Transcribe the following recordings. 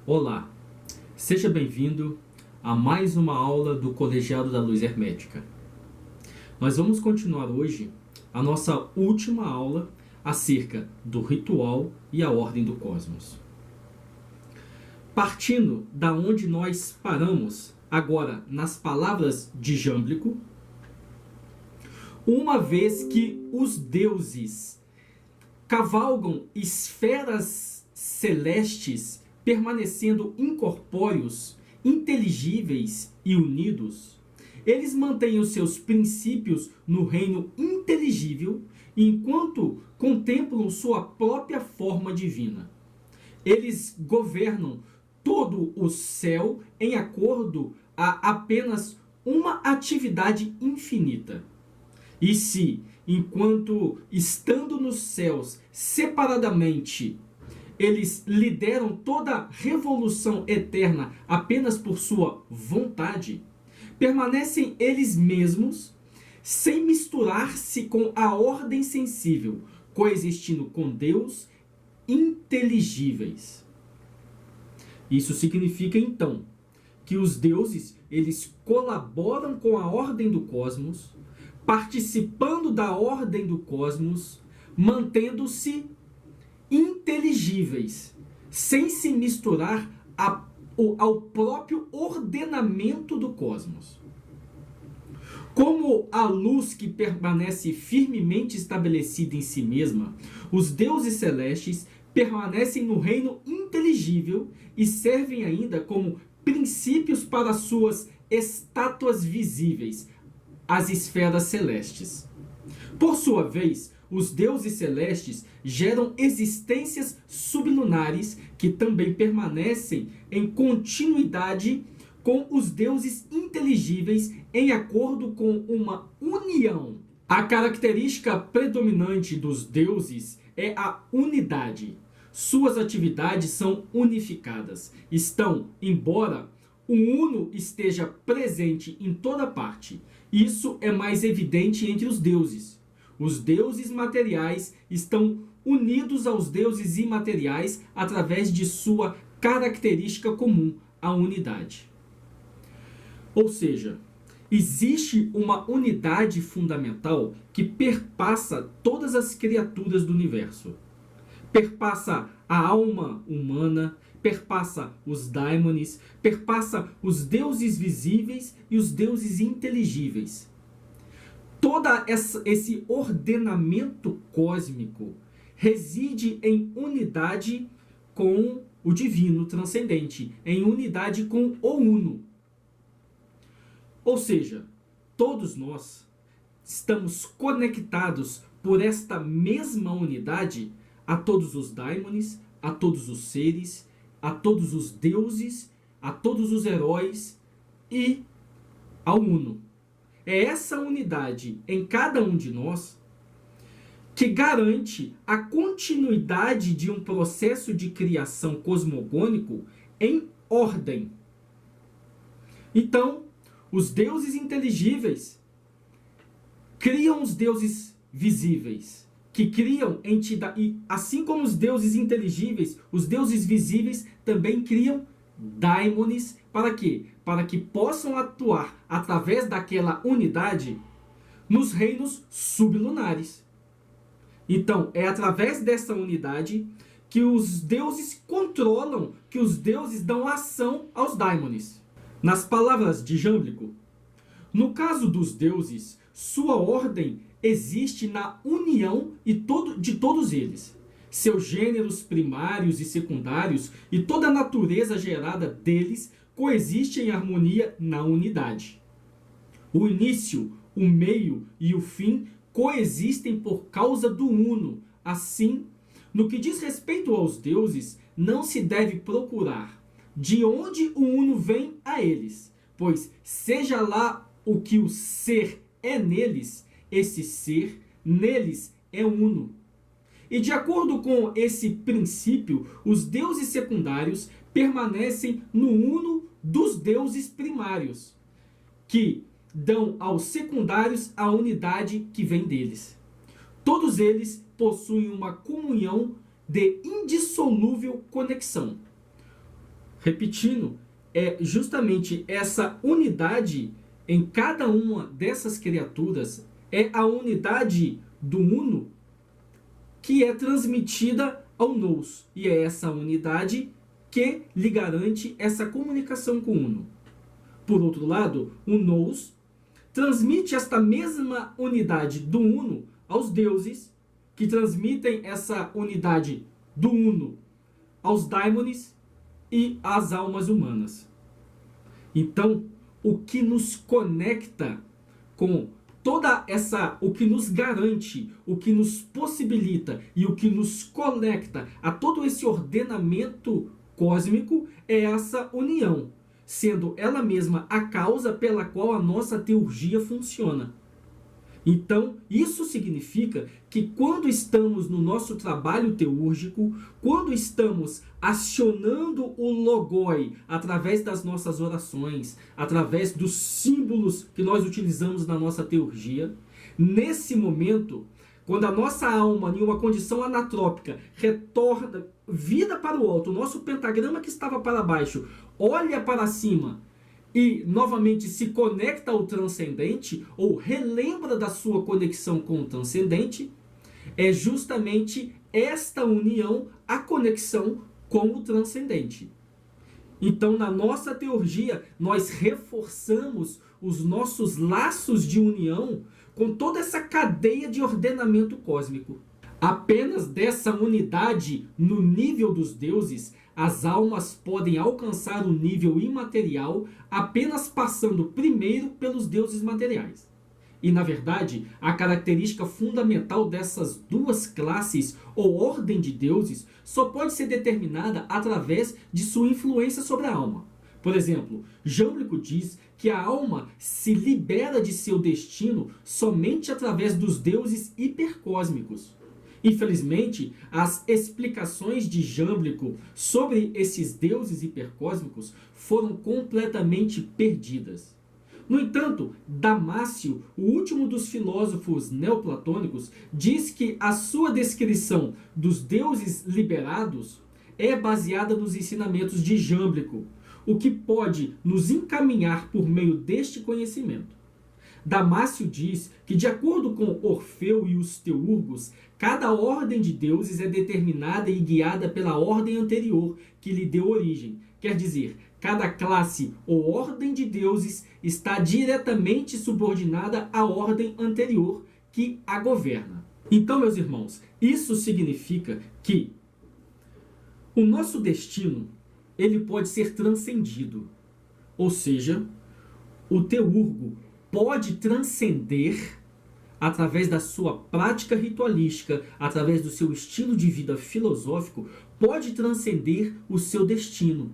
Olá, seja bem-vindo a mais uma aula do Colegiado da Luz Hermética. Nós vamos continuar hoje a nossa última aula acerca do ritual e a ordem do cosmos. Partindo da onde nós paramos agora nas palavras de Jâmblico, uma vez que os deuses cavalgam esferas celestes permanecendo incorpóreos, inteligíveis e unidos, eles mantêm os seus princípios no reino inteligível enquanto contemplam sua própria forma divina. Eles governam todo o céu em acordo a apenas uma atividade infinita. E se, enquanto estando nos céus separadamente, eles lideram toda revolução eterna apenas por sua vontade, permanecem eles mesmos sem misturar-se com a ordem sensível, coexistindo com Deus, inteligíveis. Isso significa então que os deuses eles colaboram com a ordem do cosmos, participando da ordem do cosmos, mantendo-se inteligíveis, sem se misturar ao próprio ordenamento do cosmos. Como a luz que permanece firmemente estabelecida em si mesma, os deuses celestes permanecem no reino inteligível e servem ainda como princípios para suas estátuas visíveis, as esferas celestes. Por sua vez, os deuses celestes geram existências sublunares que também permanecem em continuidade com os deuses inteligíveis em acordo com uma união. A característica predominante dos deuses é a unidade. Suas atividades são unificadas. Embora o uno esteja presente em toda parte. Isso é mais evidente entre os deuses. Os deuses materiais estão unidos aos deuses imateriais através de sua característica comum, a unidade. Ou seja, existe uma unidade fundamental que perpassa todas as criaturas do universo. Perpassa a alma humana, perpassa os daimones, perpassa os deuses visíveis e os deuses inteligíveis. Todo esse ordenamento cósmico reside em unidade com o divino transcendente, em unidade com o uno. Ou seja, todos nós estamos conectados por esta mesma unidade a todos os daimones, a todos os seres, a todos os deuses, a todos os heróis e ao uno. É essa unidade em cada um de nós que garante a continuidade de um processo de criação cosmogônico em ordem. Então, os deuses inteligíveis criam os deuses visíveis, que criam entidade, e assim como os deuses inteligíveis, os deuses visíveis também criam daimones. Para quê? Para que possam atuar através daquela unidade nos reinos sublunares. Então, é através dessa unidade que os deuses controlam, que os deuses dão ação aos daimones. Nas palavras de Jâmblico, no caso dos deuses, sua ordem existe na união de todos eles. Seus gêneros primários e secundários e toda a natureza gerada deles coexiste em harmonia na unidade. O início, o meio e o fim coexistem por causa do uno. Assim, no que diz respeito aos deuses, não se deve procurar de onde o uno vem a eles, pois seja lá o que o ser é neles, esse ser neles é uno. E de acordo com esse princípio, os deuses secundários permanecem no uno dos deuses primários, que dão aos secundários a unidade que vem deles. Todos eles possuem uma comunhão de indissolúvel conexão. Repetindo, é justamente essa unidade em cada uma dessas criaturas, é a unidade do Uno que é transmitida ao Nous. E é essa unidade que lhe garante essa comunicação com o Uno. Por outro lado, o Nous transmite esta mesma unidade do Uno aos deuses, que transmitem essa unidade do Uno aos daimones e às almas humanas. Então, o que nos conecta com toda essa, o que nos garante, o que nos possibilita e o que nos conecta a todo esse ordenamento cósmico é essa união, sendo ela mesma a causa pela qual a nossa teurgia funciona. Então, isso significa que quando estamos no nosso trabalho teúrgico, quando estamos acionando o logoi através das nossas orações, através dos símbolos que nós utilizamos na nossa teurgia, nesse momento, quando a nossa alma, em uma condição anatrópica, retorna vida para o alto, o nosso pentagrama que estava para baixo, olha para cima e novamente se conecta ao transcendente, ou relembra da sua conexão com o transcendente, é justamente esta união a conexão com o transcendente. Então, na nossa teurgia, nós reforçamos os nossos laços de união com toda essa cadeia de ordenamento cósmico. Apenas dessa unidade no nível dos deuses, as almas podem alcançar o nível imaterial apenas passando primeiro pelos deuses materiais. E, na verdade, a característica fundamental dessas duas classes ou ordem de deuses só pode ser determinada através de sua influência sobre a alma. Por exemplo, Jâmblico diz que a alma se libera de seu destino somente através dos deuses hipercósmicos. Infelizmente, as explicações de Jâmblico sobre esses deuses hipercósmicos foram completamente perdidas. No entanto, Damácio, o último dos filósofos neoplatônicos, diz que a sua descrição dos deuses liberados é baseada nos ensinamentos de Jâmblico, o que pode nos encaminhar por meio deste conhecimento. Damácio diz que, de acordo com Orfeu e os teurgos, cada ordem de deuses é determinada e guiada pela ordem anterior que lhe deu origem. Quer dizer, cada classe ou ordem de deuses está diretamente subordinada à ordem anterior que a governa. Então, meus irmãos, isso significa que o nosso destino ele pode ser transcendido. Ou seja, o teurgo pode transcender através da sua prática ritualística, através do seu estilo de vida filosófico, pode transcender o seu destino.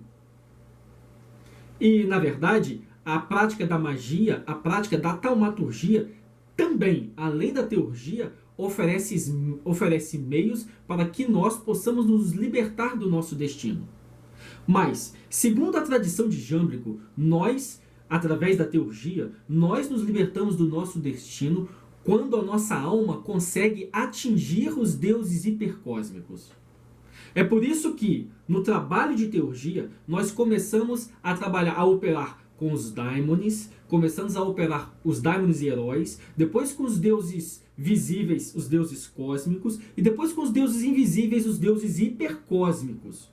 E, na verdade, a prática da magia, a prática da taumaturgia, também, além da teurgia, oferece meios para que nós possamos nos libertar do nosso destino. Mas, segundo a tradição de Jâmblico, nós, através da teurgia, nós nos libertamos do nosso destino quando a nossa alma consegue atingir os deuses hipercósmicos. É por isso que, no trabalho de teurgia, nós começamos a trabalhar, a operar com os daimones, começamos a operar os daimones e heróis, depois com os deuses visíveis, os deuses cósmicos, e depois com os deuses invisíveis, os deuses hipercósmicos.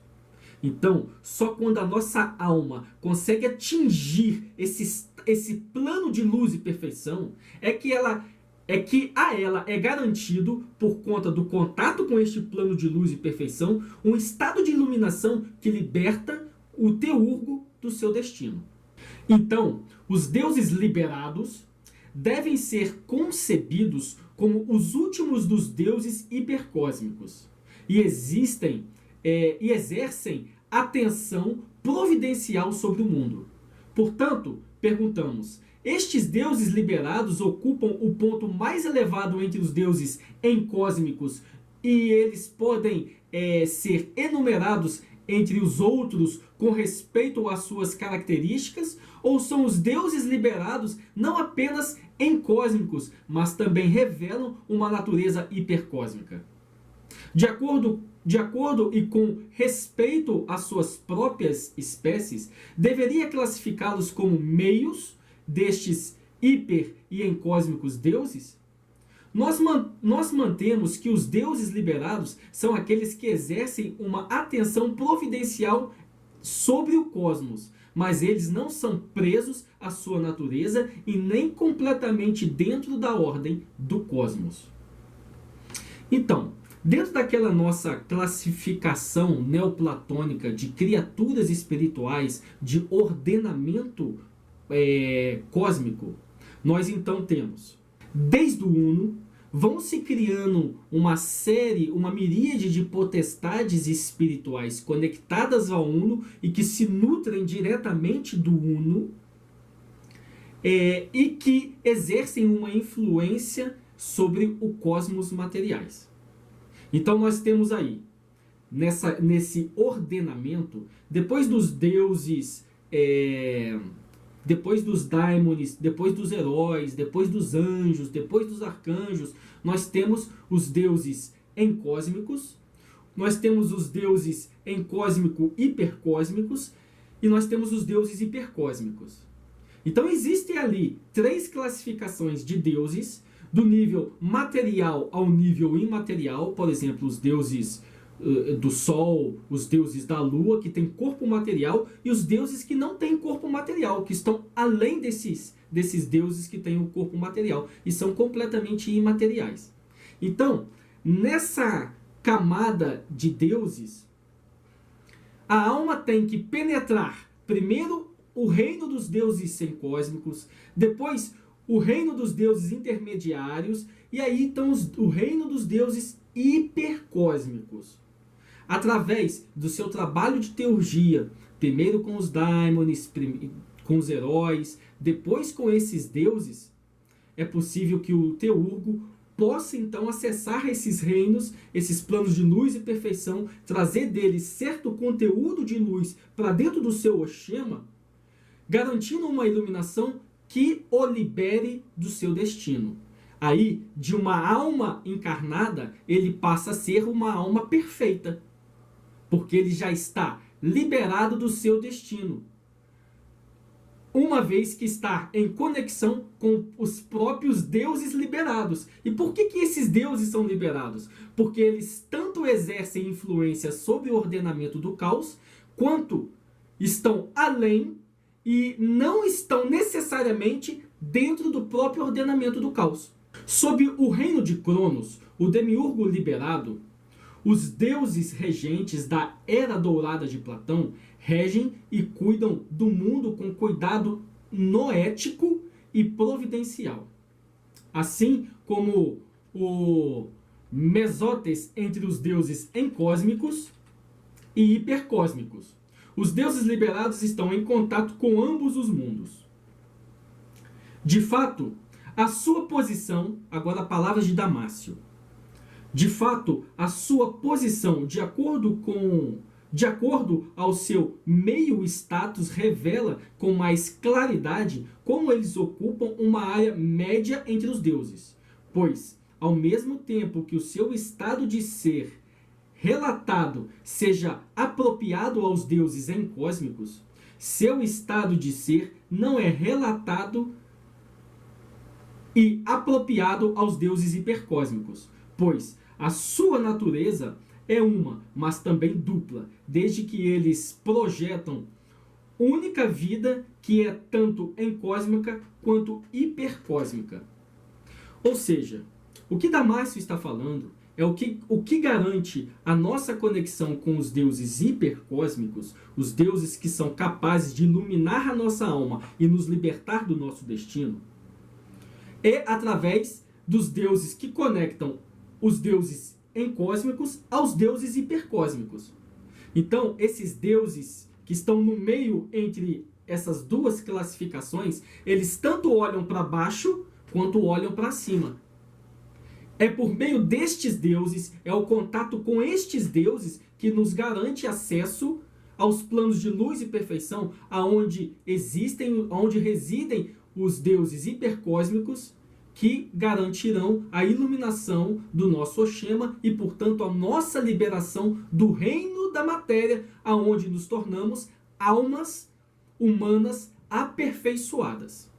Então, só quando a nossa alma consegue atingir esse plano de luz e perfeição, é que a ela é garantido, por conta do contato com este plano de luz e perfeição, um estado de iluminação que liberta o teurgo do seu destino. Então, os deuses liberados devem ser concebidos como os últimos dos deuses hipercósmicos e exercem atenção providencial sobre o mundo. Portanto, perguntamos: estes deuses liberados ocupam o ponto mais elevado entre os deuses encósmicos e eles podem ser enumerados entre os outros com respeito às suas características? Ou são os deuses liberados não apenas encósmicos, mas também revelam uma natureza hipercósmica? De acordo e com respeito às suas próprias espécies, deveria classificá-los como meios destes hiper e encósmicos deuses? Nós mantemos que os deuses liberados são aqueles que exercem uma atenção providencial sobre o cosmos, mas eles não são presos à sua natureza e nem completamente dentro da ordem do cosmos. Então, dentro daquela nossa classificação neoplatônica de criaturas espirituais, de ordenamento cósmico, nós então temos, desde o Uno, vão se criando uma miríade de potestades espirituais conectadas ao Uno e que se nutrem diretamente do Uno e que exercem uma influência sobre o cosmos materiais. Então nós temos aí, nesse ordenamento, depois dos deuses, depois dos daimones, depois dos heróis, depois dos anjos, depois dos arcanjos, nós temos os deuses encósmicos, nós temos os deuses encósmico hipercósmicos e nós temos os deuses hipercósmicos. Então existem ali 3 classificações de deuses, do nível material ao nível imaterial, por exemplo, os deuses do Sol, os deuses da Lua, que têm corpo material, e os deuses que não têm corpo material, que estão além desses deuses que têm o corpo material, e são completamente imateriais. Então, nessa camada de deuses, a alma tem que penetrar primeiro o reino dos deuses semicósmicos, depois o reino dos deuses intermediários, e aí então o reino dos deuses hipercósmicos. Através do seu trabalho de teurgia, primeiro com os daimones, com os heróis, depois com esses deuses, é possível que o teurgo possa então acessar esses reinos, esses planos de luz e perfeição, trazer deles certo conteúdo de luz para dentro do seu Oshema, garantindo uma iluminação que o libere do seu destino. Aí, de uma alma encarnada, ele passa a ser uma alma perfeita, porque ele já está liberado do seu destino, uma vez que está em conexão com os próprios deuses liberados. E por que esses deuses são liberados? Porque eles tanto exercem influência sobre o ordenamento do caos, quanto estão além e não estão necessariamente dentro do próprio ordenamento do caos. Sob o reino de Cronos, o demiurgo liberado, os deuses regentes da Era Dourada de Platão regem e cuidam do mundo com cuidado noético e providencial. Assim como o mesótes entre os deuses encósmicos e hipercósmicos. Os deuses liberados estão em contato com ambos os mundos. De fato, a sua posição, agora palavras de Damácio, de fato, a sua posição, de acordo ao seu meio status, revela com mais claridade como eles ocupam uma área média entre os deuses. Pois, ao mesmo tempo que o seu estado de ser relatado seja apropriado aos deuses encósmicos, seu estado de ser não é relatado e apropriado aos deuses hipercósmicos, pois a sua natureza é uma, mas também dupla, desde que eles projetam única vida que é tanto encósmica quanto hipercósmica. Ou seja, o que Damácio está falando é o que garante a nossa conexão com os deuses hipercósmicos, os deuses que são capazes de iluminar a nossa alma e nos libertar do nosso destino, é através dos deuses que conectam os deuses encósmicos aos deuses hipercósmicos. Então, esses deuses que estão no meio entre essas duas classificações, eles tanto olham para baixo quanto olham para cima. É por meio destes deuses, é o contato com estes deuses que nos garante acesso aos planos de luz e perfeição, onde residem os deuses hipercósmicos que garantirão a iluminação do nosso Oshema e, portanto, a nossa liberação do reino da matéria, aonde nos tornamos almas humanas aperfeiçoadas.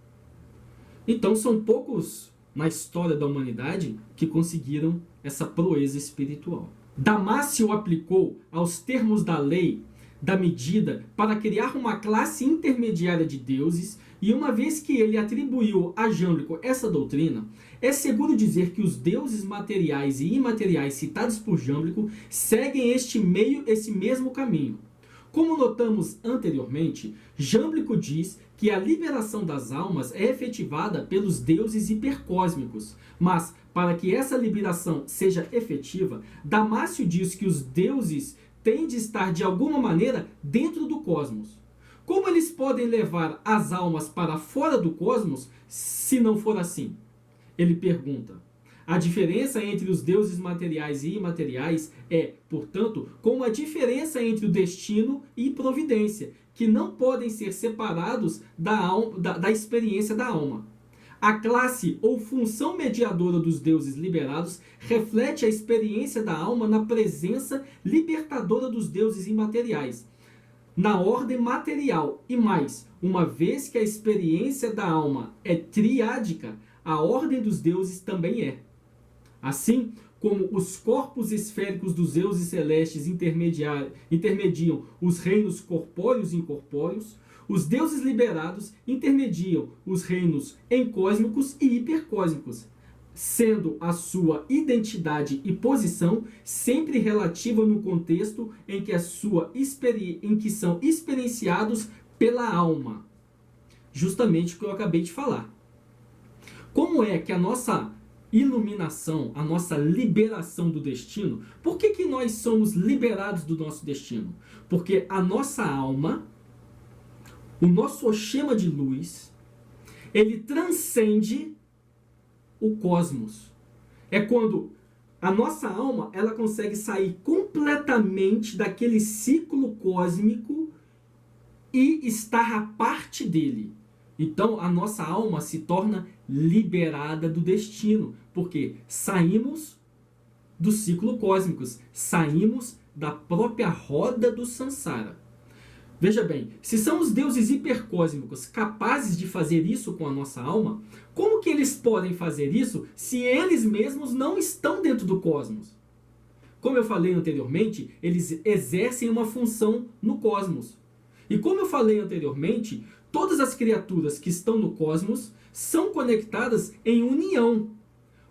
Então, são poucos na história da humanidade que conseguiram essa proeza espiritual. Damácio aplicou aos termos da lei da medida para criar uma classe intermediária de deuses, e uma vez que ele atribuiu a Jâmblico essa doutrina, é seguro dizer que os deuses materiais e imateriais citados por Jâmblico seguem esse mesmo caminho. Como notamos anteriormente, Jâmblico diz que a liberação das almas é efetivada pelos deuses hipercósmicos, mas para que essa liberação seja efetiva, Damácio diz que os deuses têm de estar de alguma maneira dentro do cosmos. Como eles podem levar as almas para fora do cosmos se não for assim? Ele pergunta. A diferença entre os deuses materiais e imateriais é, portanto, como a diferença entre o destino e providência, que não podem ser separados da experiência da alma. A classe ou função mediadora dos deuses liberados reflete a experiência da alma na presença libertadora dos deuses imateriais, na ordem material, e mais, uma vez que a experiência da alma é triádica, a ordem dos deuses também é. Assim como os corpos esféricos dos deuses celestes intermediam os reinos corpóreos e incorpóreos, os deuses liberados intermediam os reinos encósmicos e hipercósmicos, sendo a sua identidade e posição sempre relativa no contexto em que são experienciados pela alma. Justamente o que eu acabei de falar. Como é que a nossa iluminação, a nossa liberação do destino, por que nós somos liberados do nosso destino? Porque a nossa alma, o nosso Oshema de luz, ele transcende o cosmos. É quando a nossa alma ela consegue sair completamente daquele ciclo cósmico e estar à parte dele. Então a nossa alma se torna liberada do destino, porque saímos do ciclo cósmico, saímos da própria roda do Sansara. Veja bem, se são os deuses hipercósmicos capazes de fazer isso com a nossa alma, como que eles podem fazer isso se eles mesmos não estão dentro do cosmos? Como eu falei anteriormente, eles exercem uma função no cosmos. E como eu falei anteriormente, todas as criaturas que estão no cosmos são conectadas em união.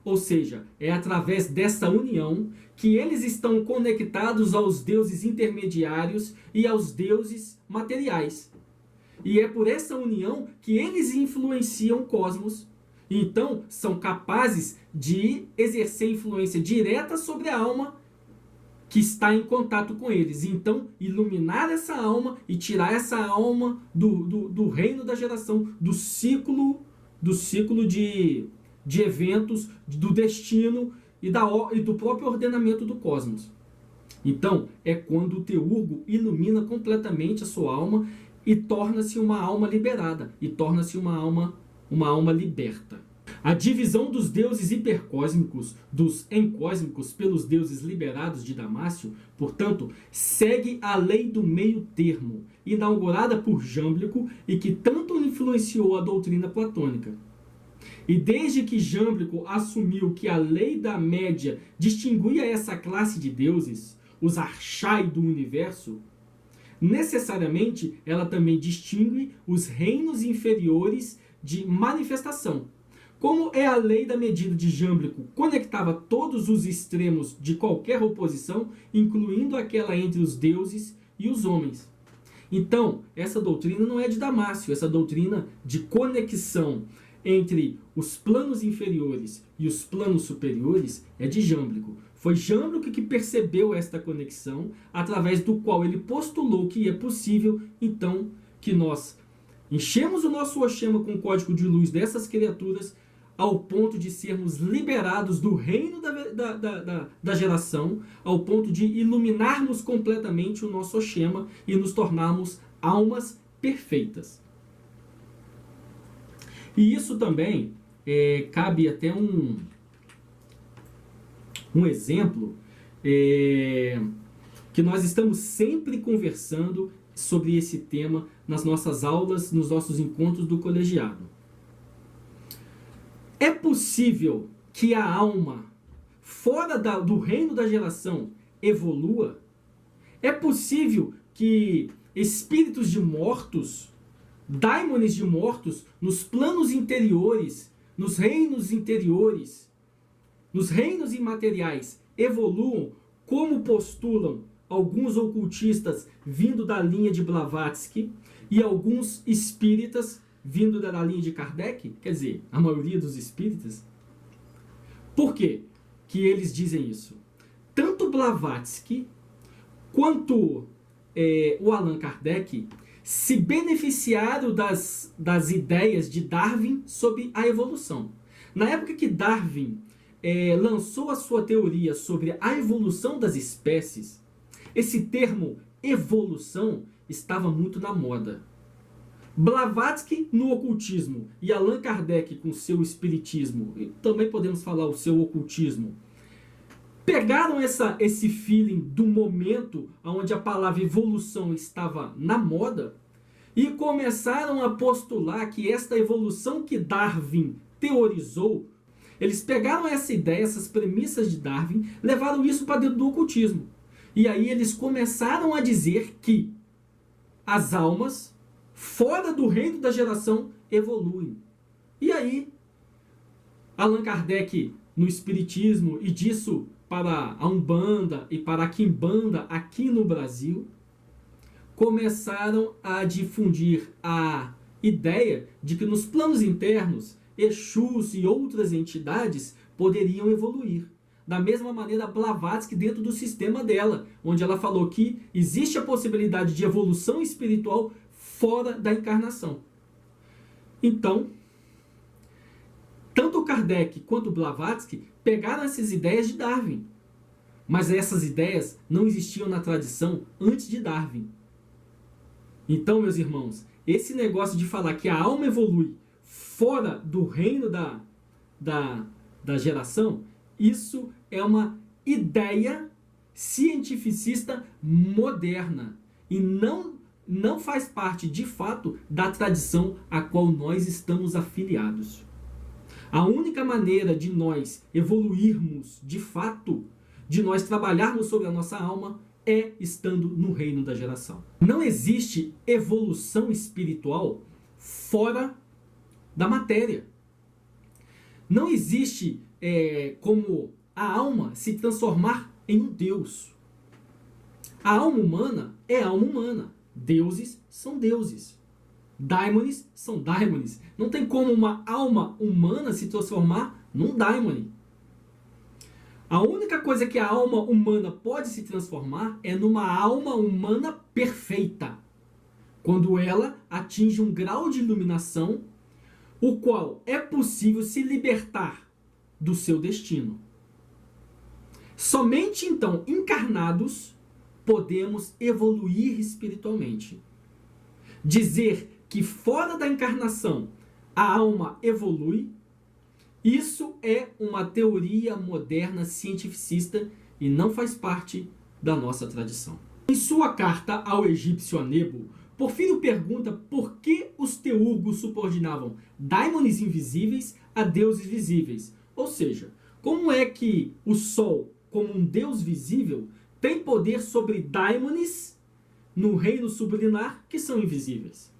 Ou seja, é através dessa união que eles estão conectados aos deuses intermediários e aos deuses materiais. E é por essa união que eles influenciam o cosmos. Então, são capazes de exercer influência direta sobre a alma que está em contato com eles. Então, iluminar essa alma e tirar essa alma do reino da geração, do ciclo de eventos, do destino e do próprio ordenamento do cosmos. Então, é quando o teurgo ilumina completamente a sua alma e torna-se uma alma liberada, e torna-se uma alma liberta. A divisão dos deuses hipercósmicos dos encósmicos pelos deuses liberados de Damácio, portanto, segue a lei do meio termo, inaugurada por Jâmblico e que tanto influenciou a doutrina platônica. E desde que Jâmblico assumiu que a lei da média distinguia essa classe de deuses, os Archai do universo, necessariamente ela também distingue os reinos inferiores de manifestação. Como é a lei da medida de Jâmblico conectava todos os extremos de qualquer oposição, incluindo aquela entre os deuses e os homens. Então, essa doutrina não é de Damácio, essa doutrina de conexão entre os planos inferiores e os planos superiores é de Jâmblico. Foi Jâmblico que percebeu esta conexão, através do qual ele postulou que é possível, então, que nós enchemos o nosso Oshema com o código de luz dessas criaturas ao ponto de sermos liberados do reino da geração, ao ponto de iluminarmos completamente o nosso Oshema e nos tornarmos almas perfeitas. E isso também cabe até um exemplo que nós estamos sempre conversando sobre esse tema nas nossas aulas, nos nossos encontros do colegiado. É possível que a alma, fora do reino da geração, evolua? É possível que espíritos de mortos, daimones de mortos, nos planos interiores, nos reinos interiores, nos reinos imateriais, evoluam como postulam alguns ocultistas vindo da linha de Blavatsky e alguns espíritas vindo da linha de Kardec? Quer dizer, a maioria dos espíritas. Por quê que eles dizem isso? Tanto Blavatsky quanto o Allan Kardec se beneficiaram das ideias de Darwin sobre a evolução. Na época que Darwin lançou a sua teoria sobre a evolução das espécies, esse termo evolução estava muito na moda. Blavatsky no ocultismo e Allan Kardec com seu espiritismo, e também podemos falar o seu ocultismo, pegaram esse feeling do momento onde a palavra evolução estava na moda e começaram a postular que esta evolução que Darwin teorizou, eles pegaram essa ideia, essas premissas de Darwin, levaram isso para dentro do ocultismo. E aí eles começaram a dizer que as almas fora do reino da geração evoluem. E aí Allan Kardec no espiritismo e disso para a Umbanda e para a Quimbanda aqui no Brasil, começaram a difundir a ideia de que nos planos internos, Exus e outras entidades poderiam evoluir. Da mesma maneira, Blavatsky dentro do sistema dela, onde ela falou que existe a possibilidade de evolução espiritual fora da encarnação. Então, tanto Kardec quanto Blavatsky pegaram essas ideias de Darwin. Mas essas ideias não existiam na tradição antes de Darwin. Então, meus irmãos, esse negócio de falar que a alma evolui fora do reino da geração, isso é uma ideia cientificista moderna e não faz parte, de fato, da tradição a qual nós estamos afiliados. A única maneira de nós evoluirmos, de fato, de nós trabalharmos sobre a nossa alma, é estando no reino da geração. Não existe evolução espiritual fora da matéria. Não existe como a alma se transformar em um Deus. A alma humana é alma humana. Deuses são deuses. Daimones são daimones. Não tem como uma alma humana se transformar num daimone. A única coisa que a alma humana pode se transformar é numa alma humana perfeita, quando ela atinge um grau de iluminação, o qual é possível se libertar do seu destino. Somente então, encarnados, podemos evoluir espiritualmente. Dizer que fora da encarnação a alma evolui, isso é uma teoria moderna cientificista e não faz parte da nossa tradição. Em sua carta ao egípcio Anebu, Porfírio pergunta por que os teurgos subordinavam daimones invisíveis a deuses visíveis. Ou seja, como é que o Sol, como um deus visível, tem poder sobre daimones no reino subliminar que são invisíveis?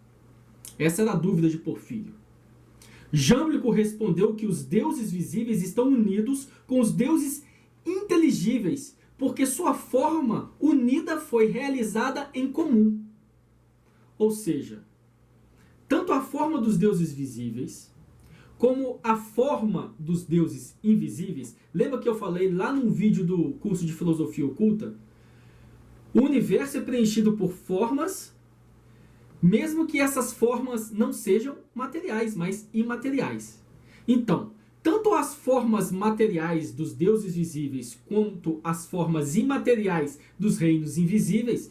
Essa era a dúvida de Porfírio. Jâmblico respondeu que os deuses visíveis estão unidos com os deuses inteligíveis, porque sua forma unida foi realizada em comum. Ou seja, tanto a forma dos deuses visíveis, como a forma dos deuses invisíveis, lembra que eu falei lá num vídeo do curso de Filosofia Oculta? O universo é preenchido por formas, mesmo que essas formas não sejam materiais, mas imateriais. Então, tanto as formas materiais dos deuses visíveis, quanto as formas imateriais dos reinos invisíveis,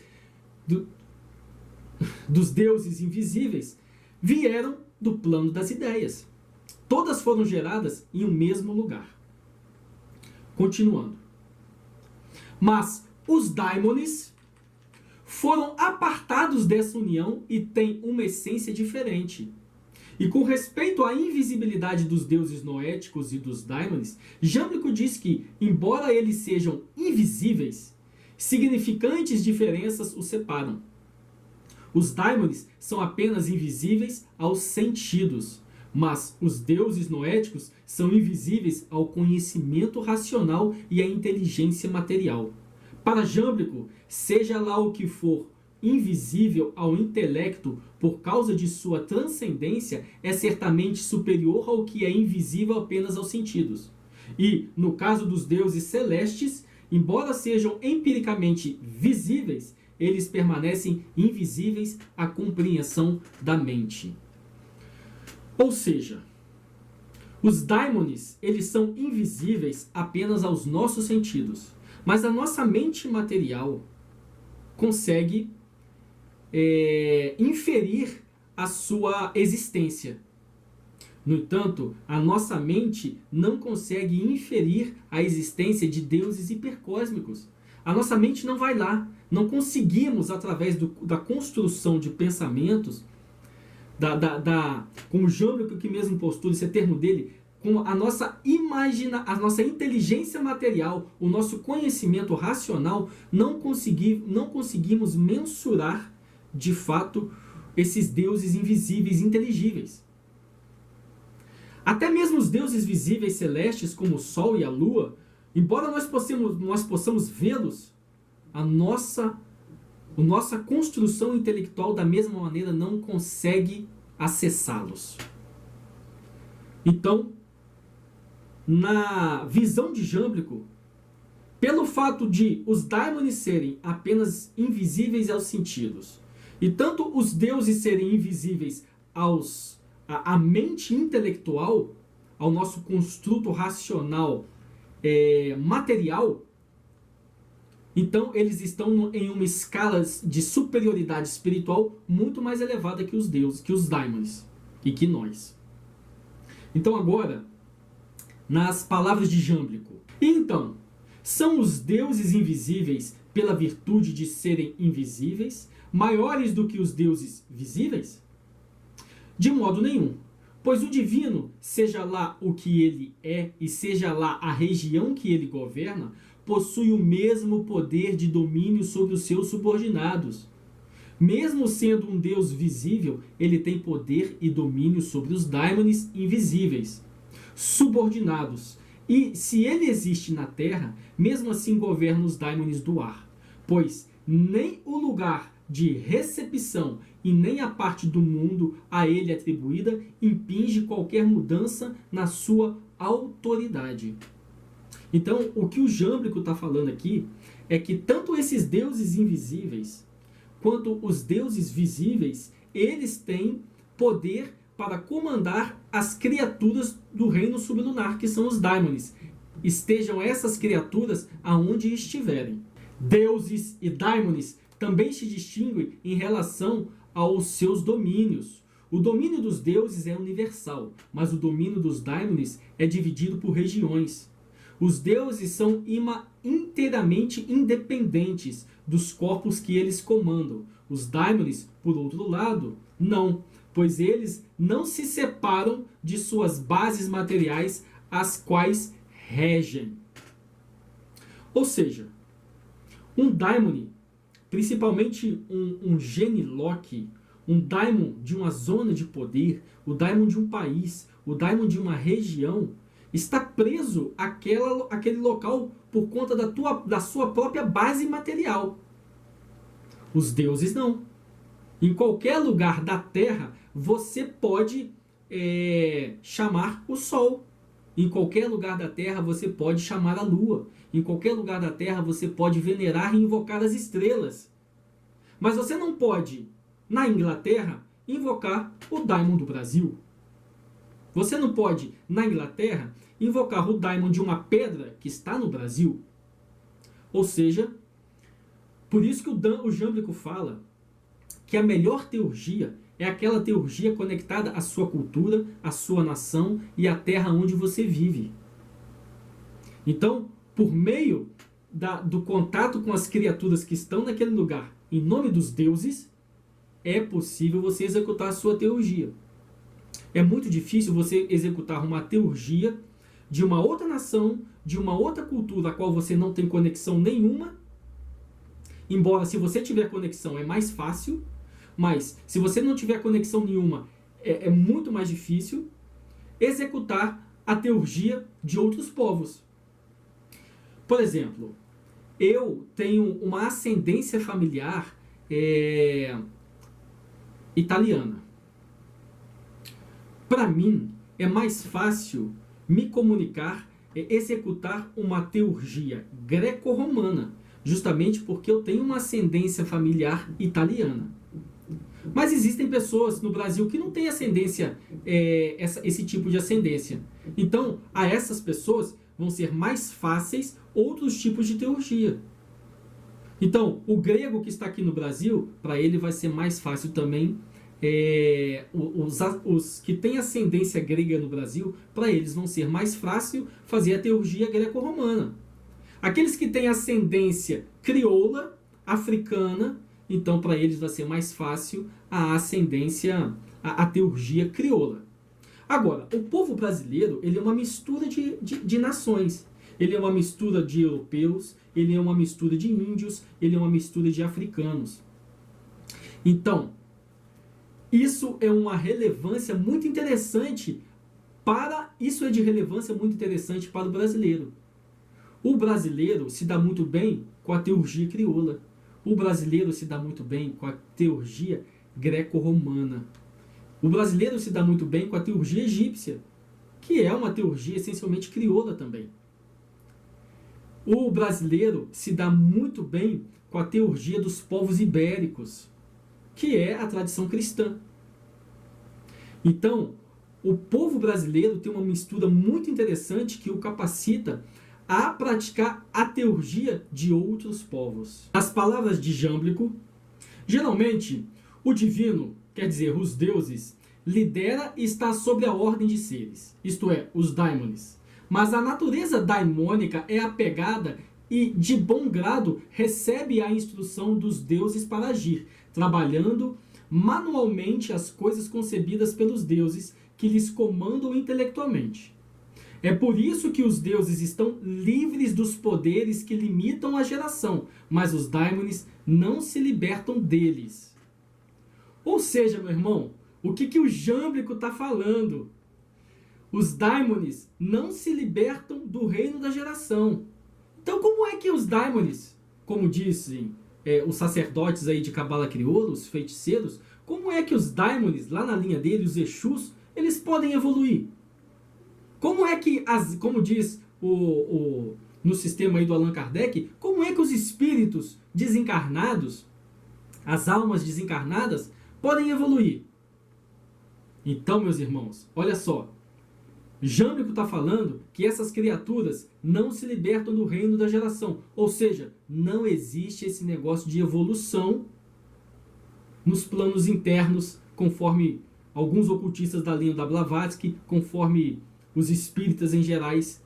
dos deuses invisíveis, vieram do plano das ideias. Todas foram geradas em um mesmo lugar. Continuando. Mas os daimones foram apartados dessa união e têm uma essência diferente. E com respeito à invisibilidade dos deuses noéticos e dos daimones, Jâmblico diz que, embora eles sejam invisíveis, significantes diferenças os separam. Os daimones são apenas invisíveis aos sentidos, mas os deuses noéticos são invisíveis ao conhecimento racional e à inteligência material. Para Jâmblico, seja lá o que for invisível ao intelecto por causa de sua transcendência, é certamente superior ao que é invisível apenas aos sentidos. E, no caso dos deuses celestes, embora sejam empiricamente visíveis, eles permanecem invisíveis à compreensão da mente. Ou seja, os daimones, eles são invisíveis apenas aos nossos sentidos, mas a nossa mente material consegue inferir a sua existência. No entanto, a nossa mente não consegue inferir a existência de deuses hipercósmicos. A nossa mente não vai lá. Não conseguimos, através da construção de pensamentos, como Jâmblico que mesmo postula esse termo dele, com a nossa inteligência material, o nosso conhecimento racional, não conseguimos mensurar de fato esses deuses invisíveis e inteligíveis. Até mesmo os deuses visíveis celestes, como o Sol e a Lua, embora nós possamos vê-los, a nossa construção intelectual da mesma maneira não consegue acessá-los. Então, na visão de Jâmblico, pelo fato de os daimones serem apenas invisíveis aos sentidos, e tanto os deuses serem invisíveis à mente intelectual, ao nosso construto racional material, então eles estão em uma escala de superioridade espiritual muito mais elevada que os deuses, que os daimones e que nós. Então agora, nas palavras de Jâmblico. Então, são os deuses invisíveis, pela virtude de serem invisíveis, maiores do que os deuses visíveis? De modo nenhum, pois o divino, seja lá o que ele é e seja lá a região que ele governa, possui o mesmo poder de domínio sobre os seus subordinados. Mesmo sendo um Deus visível, ele tem poder e domínio sobre os daimones invisíveis, subordinados. E se ele existe na terra, mesmo assim governa os daimones do ar, pois nem o lugar de recepção e nem a parte do mundo a ele atribuída impinge qualquer mudança na sua autoridade. Então, o que o Jâmblico está falando aqui é que tanto esses deuses invisíveis quanto os deuses visíveis, eles têm poder para comandar as criaturas do reino sublunar, que são os daimones. Estejam essas criaturas aonde estiverem. Deuses e daimones também se distinguem em relação aos seus domínios. O domínio dos deuses é universal, mas o domínio dos daimones é dividido por regiões. Os deuses são inteiramente independentes dos corpos que eles comandam. Os daimones, por outro lado, não, pois eles não se separam de suas bases materiais, as quais regem. Ou seja, um daimon, principalmente um Genlock, um daimon de uma zona de poder, o daimon de um país, o daimon de uma região, está preso àquele local por conta da sua própria base material. Os deuses não. Em qualquer lugar da Terra, você pode chamar o Sol. Em qualquer lugar da Terra, você pode chamar a Lua. Em qualquer lugar da Terra, você pode venerar e invocar as estrelas. Mas você não pode, na Inglaterra, invocar o daimon do Brasil. Você não pode, na Inglaterra, invocar o daimon de uma pedra que está no Brasil. Ou seja, por isso que o Jâmblico fala que a melhor teurgia é aquela teurgia conectada à sua cultura, à sua nação e à terra onde você vive. Então, por meio do contato com as criaturas que estão naquele lugar, em nome dos deuses, é possível você executar a sua teurgia. É muito difícil você executar uma teurgia de uma outra nação, de uma outra cultura a qual você não tem conexão nenhuma. Embora, se você tiver conexão, é mais fácil. Mas, se você não tiver conexão nenhuma, é muito mais difícil executar a teurgia de outros povos. Por exemplo, eu tenho uma ascendência familiar italiana. Para mim, é mais fácil me comunicar, executar uma teurgia greco-romana, justamente porque eu tenho uma ascendência familiar italiana. Mas existem pessoas no Brasil que não têm ascendência, esse tipo de ascendência. Então, a essas pessoas vão ser mais fáceis outros tipos de teurgia. Então, o grego que está aqui no Brasil, para ele vai ser mais fácil também. Os que têm ascendência grega no Brasil, para eles vão ser mais fácil fazer a teurgia greco-romana. Aqueles que têm ascendência crioula, africana, então para eles vai ser mais fácil a ascendência, a teurgia crioula. Agora, o povo brasileiro, ele é uma mistura de nações. Ele é uma mistura de europeus, ele é uma mistura de índios, ele é uma mistura de africanos. Então, isso é uma relevância muito interessante isso é de relevância muito interessante para o brasileiro. O brasileiro se dá muito bem com a teurgia crioula. O brasileiro se dá muito bem com a teurgia greco-romana. O brasileiro se dá muito bem com a teurgia egípcia, que é uma teurgia essencialmente crioula também. O brasileiro se dá muito bem com a teurgia dos povos ibéricos, que é a tradição cristã. Então, o povo brasileiro tem uma mistura muito interessante que o capacita a praticar a teurgia de outros povos. Nas palavras de Jâmblico, geralmente o divino, quer dizer, os deuses, lidera e está sobre a ordem de seres, isto é, os daimones. Mas a natureza daimônica é apegada e, de bom grado, recebe a instrução dos deuses para agir, trabalhando manualmente as coisas concebidas pelos deuses que lhes comandam intelectualmente. É por isso que os deuses estão livres dos poderes que limitam a geração, mas os daimones não se libertam deles. Ou seja, meu irmão, o que o Jâmblico está falando? Os daimones não se libertam do reino da geração. Então, como é que os daimones, como dizem os sacerdotes aí de Cabala crioula, os feiticeiros, como é que os daimones, lá na linha dele, os Exus, eles podem evoluir? Como é que, como diz no sistema aí do Allan Kardec, como é que os espíritos desencarnados, as almas desencarnadas, podem evoluir? Então, meus irmãos, olha só. Jâmblico está falando que essas criaturas não se libertam do reino da geração. Ou seja, não existe esse negócio de evolução nos planos internos, conforme alguns ocultistas da linha da Blavatsky, conforme os espíritas em gerais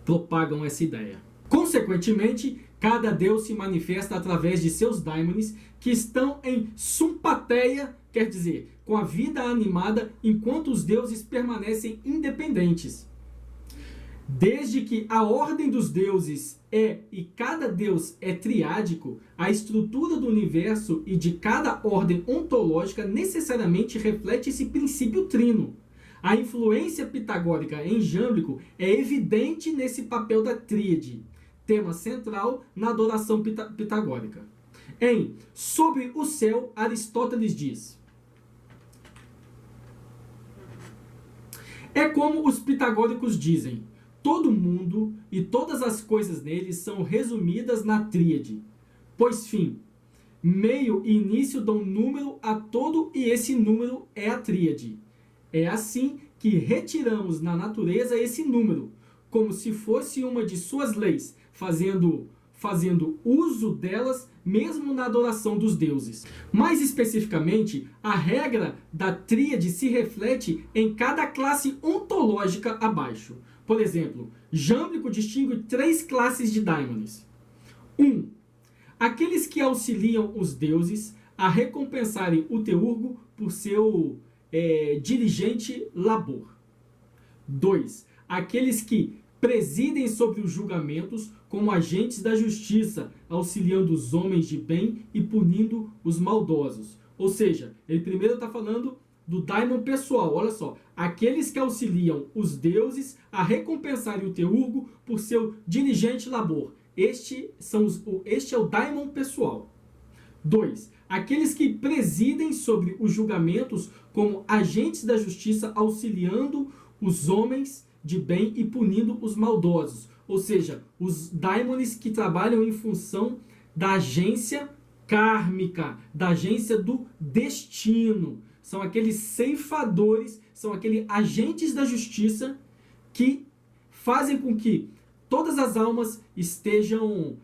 propagam essa ideia. Consequentemente, cada deus se manifesta através de seus daimones que estão em sumpateia, quer dizer, com a vida animada, enquanto os deuses permanecem independentes. Desde que a ordem dos deuses e cada deus é triádico, a estrutura do universo e de cada ordem ontológica necessariamente reflete esse princípio trino. A influência pitagórica em Jâmblico é evidente nesse papel da tríade, tema central na adoração pitagórica. Em Sobre o Céu, Aristóteles diz: é como os pitagóricos dizem, todo mundo e todas as coisas nele são resumidas na tríade, pois fim, meio e início dão número a todo e esse número é a tríade. É assim que retiramos na natureza esse número, como se fosse uma de suas leis, fazendo fazendo uso delas mesmo na adoração dos deuses. Mais especificamente, a regra da tríade se reflete em cada classe ontológica abaixo. Por exemplo, Jâmblico distingue 3 classes de daimones. 1. Aqueles que auxiliam os deuses a recompensarem o teurgo por seu diligente labor. 2. Aqueles que presidem sobre os julgamentos como agentes da justiça, auxiliando os homens de bem e punindo os maldosos. Ou seja, ele primeiro está falando do daimon pessoal. Olha só, aqueles que auxiliam os deuses a recompensarem o teurgo por seu diligente labor. Este é o daimon pessoal. 2. Aqueles que presidem sobre os julgamentos como agentes da justiça, auxiliando os homens de bem e punindo os maldosos. Ou seja, os daimones que trabalham em função da agência kármica, da agência do destino. São aqueles ceifadores, são aqueles agentes da justiça que fazem com que todas as almas estejam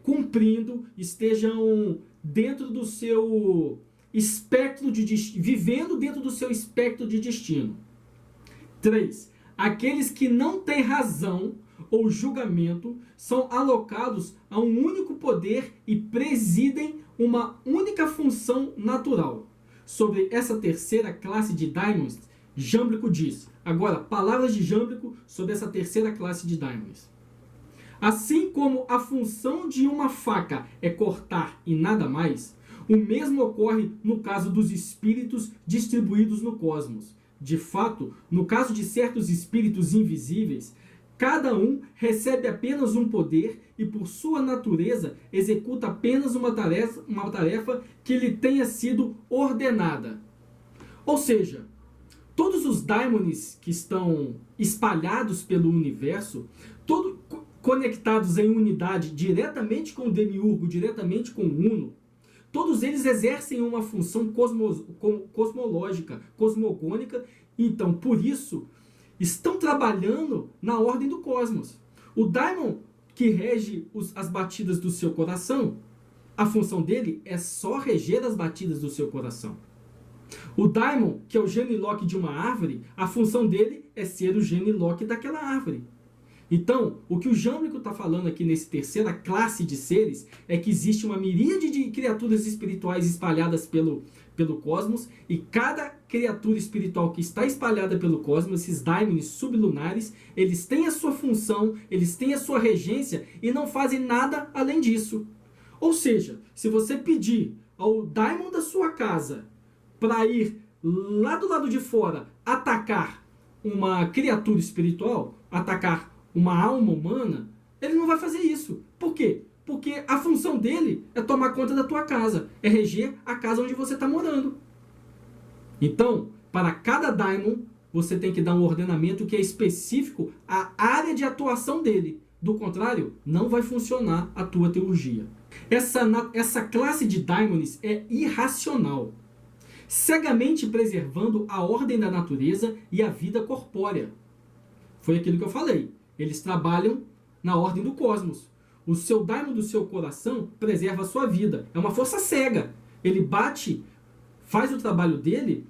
cumprindo, estejam dentro do seu espectro de destino, vivendo dentro do seu espectro de destino. 3. Aqueles que não têm razão ou julgamento são alocados a um único poder e presidem uma única função natural. Sobre essa terceira classe de daimons, Jâmblico diz. Agora, palavras de Jâmblico sobre essa terceira classe de daimons. Assim como a função de uma faca é cortar e nada mais, o mesmo ocorre no caso dos espíritos distribuídos no cosmos. De fato, no caso de certos espíritos invisíveis, cada um recebe apenas um poder e, por sua natureza, executa apenas uma tarefa que lhe tenha sido ordenada. Ou seja, todos os daimones que estão espalhados pelo universo, conectados em unidade diretamente com o demiurgo, diretamente com o Uno, todos eles exercem uma função cosmológica, cosmogônica, então, por isso, estão trabalhando na ordem do cosmos. O daimon que rege as batidas do seu coração, a função dele é só reger as batidas do seu coração. O daimon, que é o geniloque de uma árvore, a função dele é ser o geniloque daquela árvore. Então, o que o Jâmblico está falando aqui nessa terceira classe de seres é que existe uma miríade de criaturas espirituais espalhadas pelo cosmos, e cada criatura espiritual que está espalhada pelo cosmos, esses daimones sublunares, eles têm a sua função, eles têm a sua regência e não fazem nada além disso. Ou seja, se você pedir ao daimon da sua casa para ir lá do lado de fora atacar uma criatura espiritual, atacar uma alma humana, ele não vai fazer isso. Por quê? Porque a função dele é tomar conta da tua casa, é reger a casa onde você está morando. Então, para cada daimon, você tem que dar um ordenamento que é específico à área de atuação dele. Do contrário, não vai funcionar a tua teurgia. Essa classe de daimones é irracional, cegamente preservando a ordem da natureza e a vida corpórea. Foi aquilo que eu falei. Eles trabalham na ordem do cosmos. O seu daimon do seu coração preserva a sua vida. É uma força cega. Ele bate, faz o trabalho dele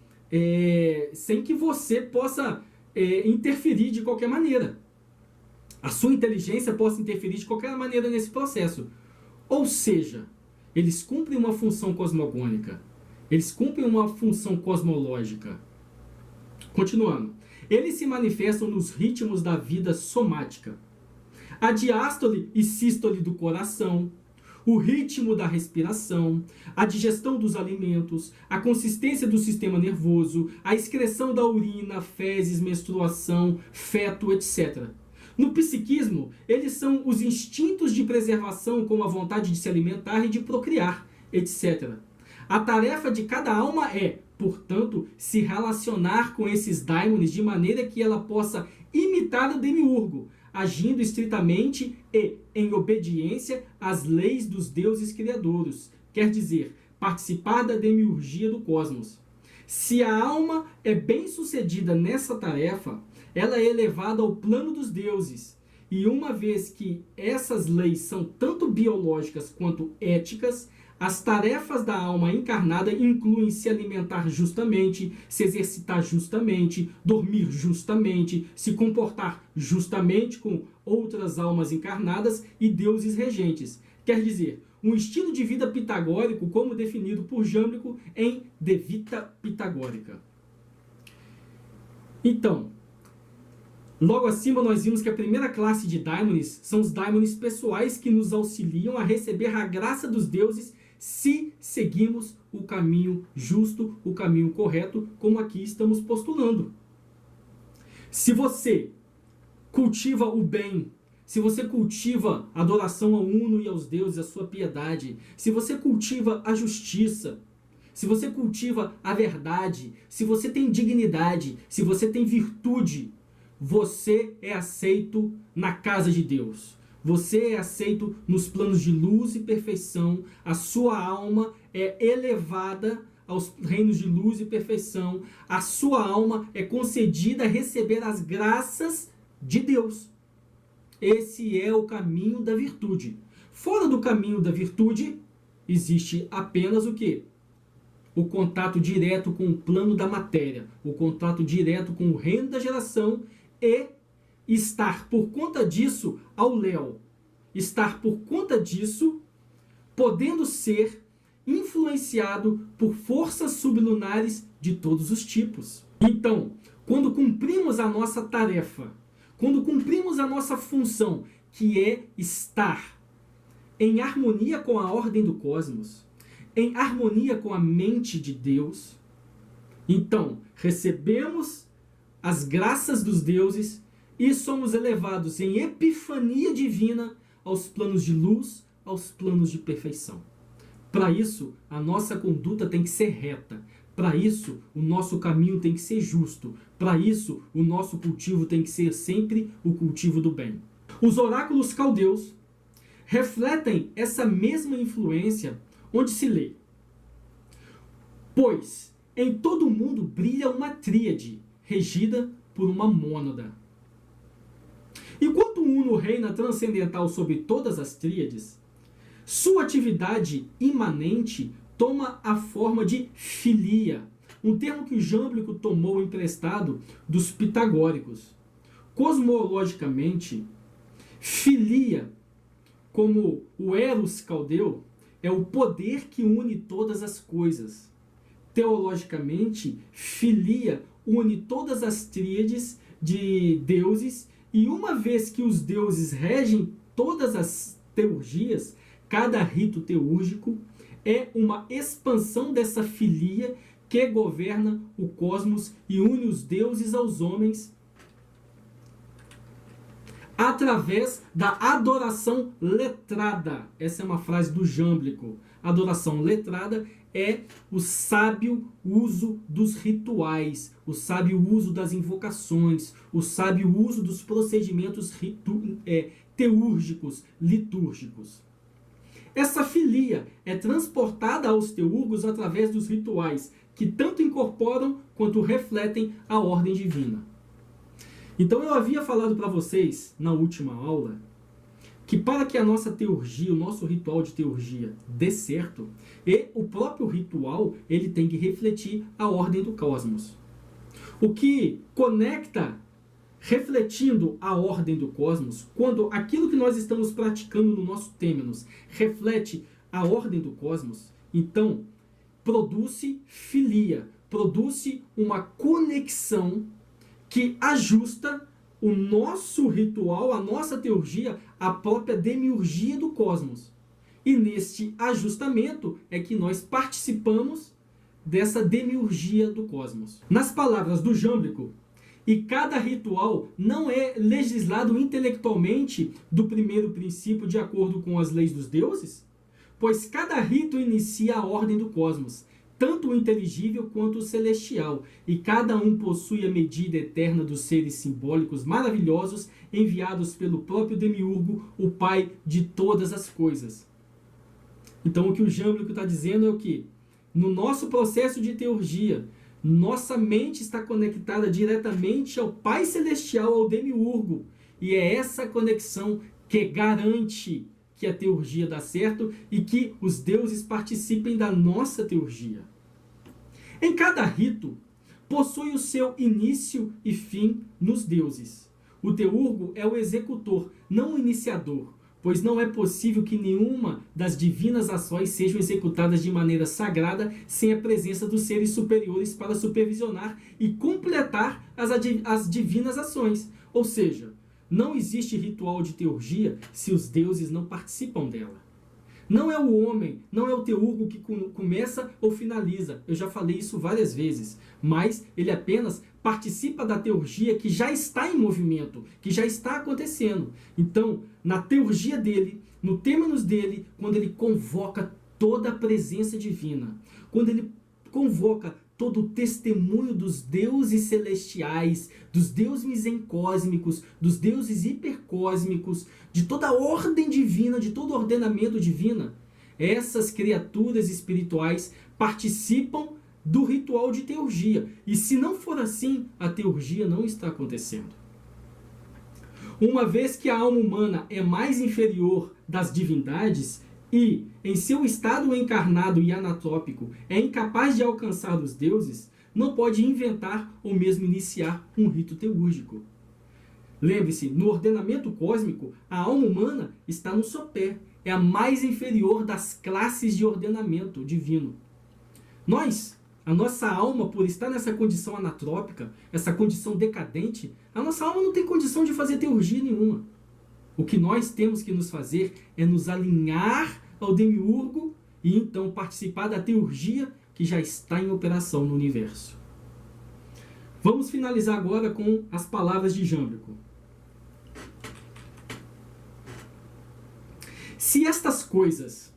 sem que você possa interferir de qualquer maneira. A sua inteligência possa interferir de qualquer maneira nesse processo. Ou seja, eles cumprem uma função cosmogônica. Eles cumprem uma função cosmológica. Continuando. Eles se manifestam nos ritmos da vida somática. A diástole e sístole do coração, o ritmo da respiração, a digestão dos alimentos, a consistência do sistema nervoso, a excreção da urina, fezes, menstruação, feto, etc. No psiquismo, eles são os instintos de preservação, como a vontade de se alimentar e de procriar, etc. A tarefa de cada alma é, portanto, se relacionar com esses daimones de maneira que ela possa imitar o demiurgo, agindo estritamente e em obediência às leis dos deuses criadores, quer dizer, participar da demiurgia do cosmos. Se a alma é bem sucedida nessa tarefa, ela é elevada ao plano dos deuses, E uma vez que essas leis são tanto biológicas quanto éticas, as tarefas da alma encarnada incluem se alimentar justamente, se exercitar justamente, dormir justamente, se comportar justamente com outras almas encarnadas e deuses regentes. Quer dizer, um estilo de vida pitagórico como definido por Jâmblico em De Vita Pitagórica. Então, logo acima nós vimos que a primeira classe de daimones são os daimones pessoais que nos auxiliam a receber a graça dos deuses se seguimos o caminho justo, o caminho correto, como aqui estamos postulando. Se você cultiva o bem, se você cultiva a adoração ao Uno e aos deuses, a sua piedade, se você cultiva a justiça, se você cultiva a verdade, se você tem dignidade, se você tem virtude, você é aceito na casa de Deus. Você é aceito nos planos de luz e perfeição. A sua alma é elevada aos reinos de luz e perfeição. A sua alma é concedida a receber as graças de Deus. Esse é o caminho da virtude. Fora do caminho da virtude, existe apenas o quê? O contato direto com o plano da matéria, o contato direto com o reino da geração e estar por conta disso ao léu. Estar por conta disso, podendo ser influenciado por forças sublunares de todos os tipos. Então, quando cumprimos a nossa tarefa, quando cumprimos a nossa função, que é estar em harmonia com a ordem do cosmos, em harmonia com a mente de Deus, então recebemos as graças dos deuses e somos elevados em epifania divina aos planos de luz, aos planos de perfeição. Para isso, a nossa conduta tem que ser reta. Para isso, o nosso caminho tem que ser justo. Para isso, o nosso cultivo tem que ser sempre o cultivo do bem. Os oráculos caldeus refletem essa mesma influência, onde se lê: pois em todo o mundo brilha uma tríade, regida por uma mônada. Enquanto o Uno reina transcendental sobre todas as tríades, sua atividade imanente toma a forma de filia, um termo que Jâmblico tomou emprestado dos pitagóricos. Cosmologicamente, filia, como o eros caldeu, é o poder que une todas as coisas. Teologicamente, filia une todas as tríades de deuses, e uma vez que os deuses regem todas as teurgias, cada rito teúrgico é uma expansão dessa filia que governa o cosmos e une os deuses aos homens através da adoração letrada. Essa é uma frase do Jâmblico. Adoração letrada é o sábio uso dos rituais, o sábio uso das invocações, o sábio uso dos procedimentos teúrgicos, litúrgicos. Essa filia é transportada aos teurgos através dos rituais, que tanto incorporam quanto refletem a ordem divina. Então eu havia falado para vocês, na última aula, que para que a nossa teurgia, o nosso ritual de teurgia dê certo, e o próprio ritual ele tem que refletir a ordem do cosmos. O que conecta, refletindo a ordem do cosmos, quando aquilo que nós estamos praticando no nosso têmenos reflete a ordem do cosmos, então produz-se filia, produz-se uma conexão que ajusta o nosso ritual, a nossa teurgia, à própria demiurgia do cosmos. E neste ajustamento é que nós participamos dessa demiurgia do cosmos. Nas palavras do Jâmblico, e cada ritual não é legislado intelectualmente do primeiro princípio de acordo com as leis dos deuses, pois cada rito inicia a ordem do cosmos, tanto o inteligível quanto o celestial, e cada um possui a medida eterna dos seres simbólicos maravilhosos enviados pelo próprio Demiurgo, o Pai de todas as coisas. Então o que o Jâmblico está dizendo é o que? No nosso processo de teurgia, nossa mente está conectada diretamente ao Pai Celestial, ao Demiurgo, E é essa conexão que garante que a teurgia dá certo e que os deuses participem da nossa teurgia. Em cada rito, possui o seu início e fim nos deuses. O teurgo é o executor, não o iniciador, pois não é possível que nenhuma das divinas ações sejam executadas de maneira sagrada sem a presença dos seres superiores para supervisionar e completar as divinas ações. Ou seja, não existe ritual de teurgia se os deuses não participam dela. Não é o homem, não é o teurgo que começa ou finaliza. Eu já falei isso várias vezes. Mas ele apenas participa da teurgia que já está em movimento, que já está acontecendo. Então, na teurgia dele, no termos dele, quando ele convoca toda a presença divina, quando ele convoca todo o testemunho dos deuses celestiais, dos deuses mesencósmicos, dos deuses hipercósmicos, de toda a ordem divina, de todo o ordenamento divino, essas criaturas espirituais participam do ritual de teurgia. E se não for assim, a teurgia não está acontecendo. Uma vez que a alma humana é mais inferior das divindades, e, em seu estado encarnado e anatópico, é incapaz de alcançar os deuses, não pode inventar ou mesmo iniciar um rito teúrgico. Lembre-se, no ordenamento cósmico, a alma humana está no sopé, é a mais inferior das classes de ordenamento divino. A nossa alma, por estar nessa condição anatrópica, essa condição decadente, a nossa alma não tem condição de fazer teurgia nenhuma. O que nós temos que nos fazer é nos alinhar ao demiurgo e então participar da teurgia que já está em operação no universo. Vamos finalizar agora com as palavras de Jâmblico. Se estas coisas,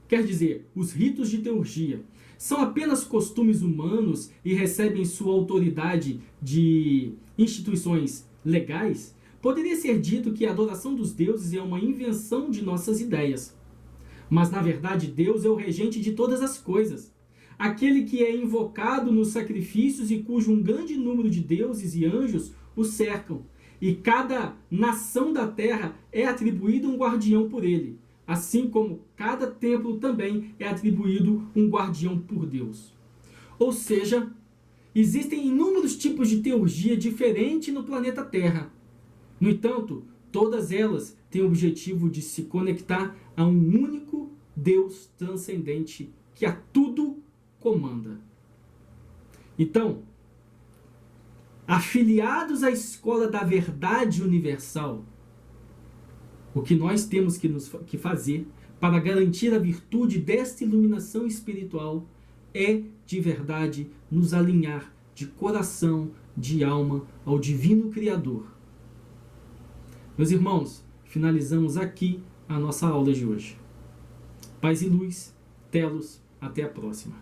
quer dizer, os ritos de teurgia, são apenas costumes humanos e recebem sua autoridade de instituições legais, poderia ser dito que a adoração dos deuses é uma invenção de nossas ideias. Mas, na verdade, Deus é o regente de todas as coisas. Aquele que é invocado nos sacrifícios e cujo um grande número de deuses e anjos o cercam. E cada nação da terra é atribuído um guardião por ele. Assim como cada templo também é atribuído um guardião por Deus. Ou seja, existem inúmeros tipos de teurgia diferentes no planeta Terra. No entanto, todas elas têm o objetivo de se conectar a um único Deus transcendente que a tudo comanda. Então, afiliados à escola da verdade universal, o que nós temos que fazer para garantir a virtude desta iluminação espiritual é, de verdade, nos alinhar de coração, de alma, ao Divino Criador. Meus irmãos, finalizamos aqui a nossa aula de hoje. Paz e luz, telos, até a próxima.